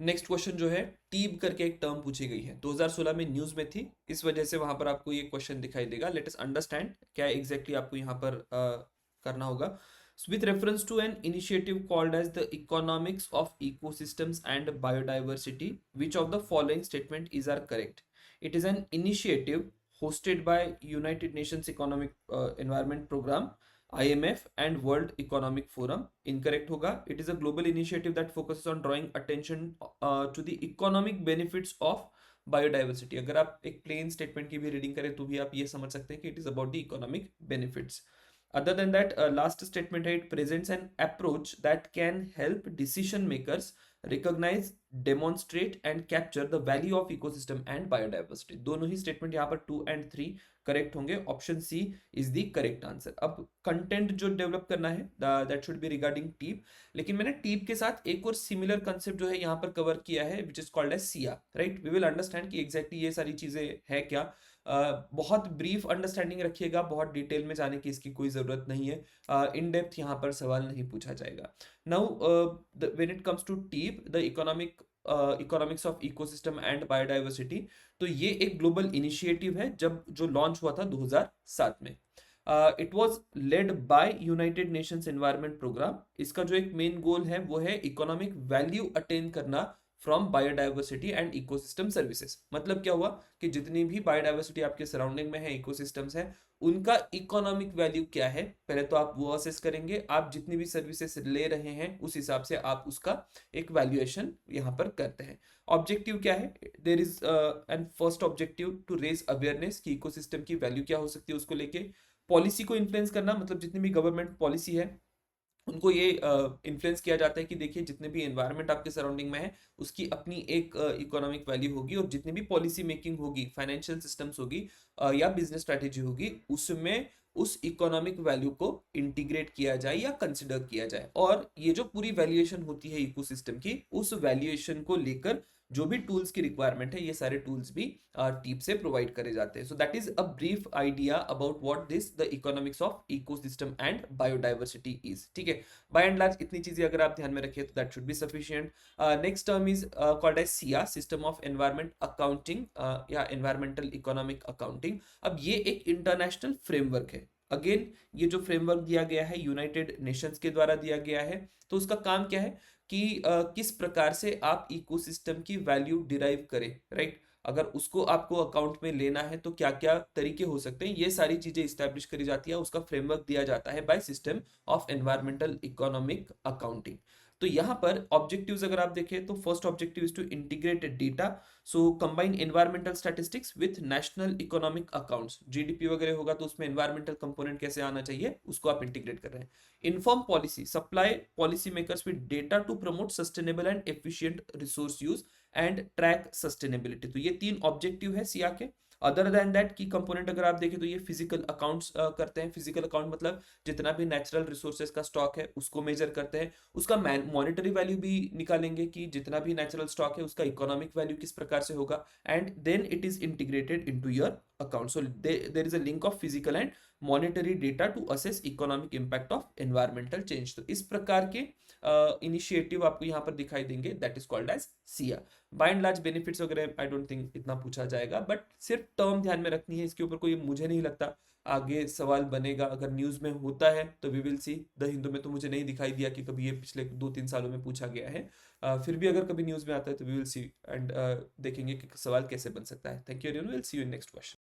Next question जो है, टीब करके एक टर्म पूछी गई है, 2016 में न्यूज में थी, इस वजह से वहां पर आपको ये क्वेश्चन दिखाई देगा। लेट अस अंडरस्टैंड क्या एग्जैक्टली आपको यहाँ पर करना होगा। With reference to an initiative called as the economics of ecosystems and biodiversity, which of the following statement is are correct? It is an initiative hosted by United Nations Economic Environment Program, IMF and World Economic Forum. Incorrect होगा. It is a global initiative that focuses on drawing attention to the economic benefits of biodiversity. अगर आप एक plane statement की भी reading करें तो भी आप ये समझ सकते हैं कि it is about the economic benefits. Other than that, last statement है, it presents an approach that can help decision makers recognise, demonstrate and capture the value of ecosystem and biodiversity. दोनों ही स्टेटमेंट यहाँ पर 2 and 3 correct होंगे। Option C is the correct answer. अब content जो develop करना है that should be regarding TEEB, लेकिन मैंने टीप के साथ एक और सिमिलर कंसेप्ट जो है यहाँ पर कवर किया है, which is called as SEEA, right. We will understand कि एग्जैक्टली ये सारी चीजें है क्या। बहुत ब्रीफ अंडरस्टैंडिंग रखिएगा, बहुत डिटेल में जाने की इसकी कोई ज़रूरत नहीं है। इन डेप्थ यहाँ पर सवाल नहीं पूछा जाएगा। Now when it comes to TEEB, the economics of ecosystem and biodiversity, तो ये एक ग्लोबल इनिशिएटिव है जब जो लॉन्च हुआ था 2007 में। It was led by United Nations Environment Programme. इसका जो एक मेन गोल है वो है इकोनॉमिक वैल्यू अटेन करना from biodiversity and ecosystem services. मतलब क्या हुआ कि जितनी भी बायोडाइवर्सिटी आपके सराउंडिंग में है, इकोसिस्टम्स है, उनका इकोनॉमिक वैल्यू क्या है, पहले तो आप वो असेस करेंगे। आप जितनी भी सर्विसेज ले रहे हैं उस हिसाब से आप उसका एक वैल्यूएशन यहाँ पर करते हैं। ऑब्जेक्टिव क्या है? There is and first objective to raise awareness कि इकोसिस्टम की वैल्यू क्या हो सकती है उसको लेके। पॉलिसी को इन्फ्लुएंस करना, मतलब जितनी भी गवर्नमेंट पॉलिसी है उनको ये इन्फ्लुएंस किया जाता है कि देखिए जितने भी एनवायरनमेंट आपके सराउंडिंग में है उसकी अपनी एक इकोनॉमिक वैल्यू होगी, और जितनी भी पॉलिसी मेकिंग होगी, फाइनेंशियल सिस्टम्स होगी या बिजनेस स्ट्रेटेजी होगी, उसमें उस इकोनॉमिक वैल्यू को इंटीग्रेट किया जाए या कंसिडर किया जाए। और ये जो पूरी वैल्यूएशन होती है इकोसिस्टम की, उस वैल्यूएशन को लेकर जो भी टूल्स की रिक्वायरमेंट है, ये सारे टूल्स भी टीप से प्रोवाइड करे जाते हैं। So that is a brief idea about what this the economics of ecosystem and biodiversity is. ठीक है, बाय एंड लार्ज इतनी चीजें अगर आप ध्यान में रखें तो that should be sufficient. Next term is called as SEEA, system of environment accounting या एनवायरमेंटल इकोनॉमिक अकाउंटिंग। अब ये एक इंटरनेशनल फ्रेमवर्क है। अगेन ये जो फ्रेमवर्क दिया गया है यूनाइटेड नेशंस के द्वारा दिया गया है। तो उसका काम क्या है कि किस प्रकार से आप इकोसिस्टम की वैल्यू डिराइव करें, राइट। अगर उसको आपको अकाउंट में लेना है तो क्या क्या तरीके हो सकते हैं, ये सारी चीजें इस्टेब्लिश करी जाती है, उसका फ्रेमवर्क दिया जाता है by system of environmental economic accounting. तो यहाँ पर ऑब्जेक्टिव्स अगर आप देखें तो first objective is to integrate data, so combine environmental statistics with national economic accounts. GDP वगैरह होगा तो उसमें एनवायरमेंटल कंपोनेंट कैसे आना चाहिए उसको आप इंटीग्रेट कर रहे हैं। Inform policy, supply policy makers with data to promote sustainable and efficient resource use and track sustainability. तो ये 3 ऑब्जेक्टिव है सिया के। Other than that key component अगर आप देखें तो ये फिजिकल अकाउंट्स करते हैं। फिजिकल अकाउंट मतलब जितना भी नेचुरल रिसोर्सेज का स्टॉक है उसको मेजर करते हैं, उसका मॉनेटरी वैल्यू भी निकालेंगे कि जितना भी नेचुरल स्टॉक है उसका इकोनॉमिक वैल्यू किस प्रकार से होगा, and then it is integrated into your account. So there is a link of physical and monetary data to assess economic impact of environmental change. तो इस प्रकार के इनिशिएटिव आपको यहाँ पर दिखाई देंगे, that is called as SEEA. By and large benefits वगैरह आई डोंट थिंक इतना पूछा जाएगा, बट सिर्फ टर्म ध्यान में रखनी है, इसके ऊपर कोई मुझे नहीं लगता आगे सवाल बनेगा। अगर न्यूज में होता है तो we will see. The Hindu में तो मुझे नहीं दिखाई दिया कि कभी ये पिछले 2-3 सालों में पूछा गया है। फिर भी अगर कभी न्यूज में आता है तो वी विल सी एंड देखेंगे कि सवाल कैसे बन सकता है। Thank you everyone, will see you in next question.